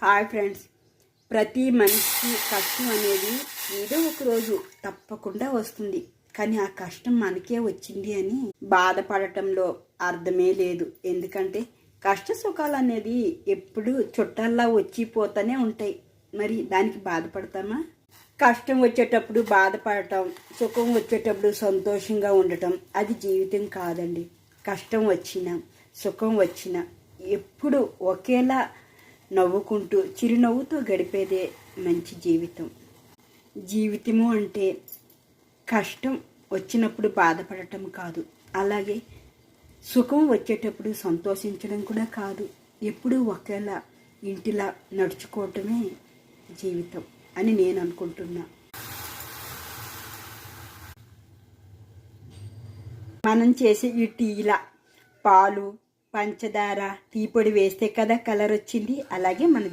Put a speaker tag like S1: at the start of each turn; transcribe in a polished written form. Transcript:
S1: Hi friends, ప్రతి మనిషికి కష్టం అనేది ఏదో ఒక రోజు తప్పకుండా వస్తుంది. కానీ ఆ కష్టం మనకే వచ్చింది అని బాధపడటంలో అర్థమే లేదు. ఎందుకంటే కష్ట సుఖాలు అనేది ఎప్పుడు చుట్టాల్లా వచ్చిపోతూనే ఉంటాయి. మరి దానికి బాధపడతామా? కష్టం వచ్చేటప్పుడు బాధపడటం, సుఖం వచ్చేటప్పుడు సంతోషంగా ఉండటం అది జీవితం కాదండి. కష్టం వచ్చినా సుఖం వచ్చినా ఎప్పుడు ఒకేలా నవ్వుకుంటూ చిరునవ్వుతో గడిపేదే మంచి జీవితం. జీవితము అంటే కష్టం వచ్చినప్పుడు బాధపడటం కాదు, అలాగే సుఖం వచ్చేటప్పుడు సంతోషించడం కూడా కాదు. ఎప్పుడూ ఒకేలా ఇంటిలా నడుచుకోవటమే జీవితం అని నేను అనుకుంటున్నా. మనం చేసే ఈ టీలా పాలు, పంచదార, టీ పొడి వేస్తే కదా కలర్ వచ్చింది. అలాగే మన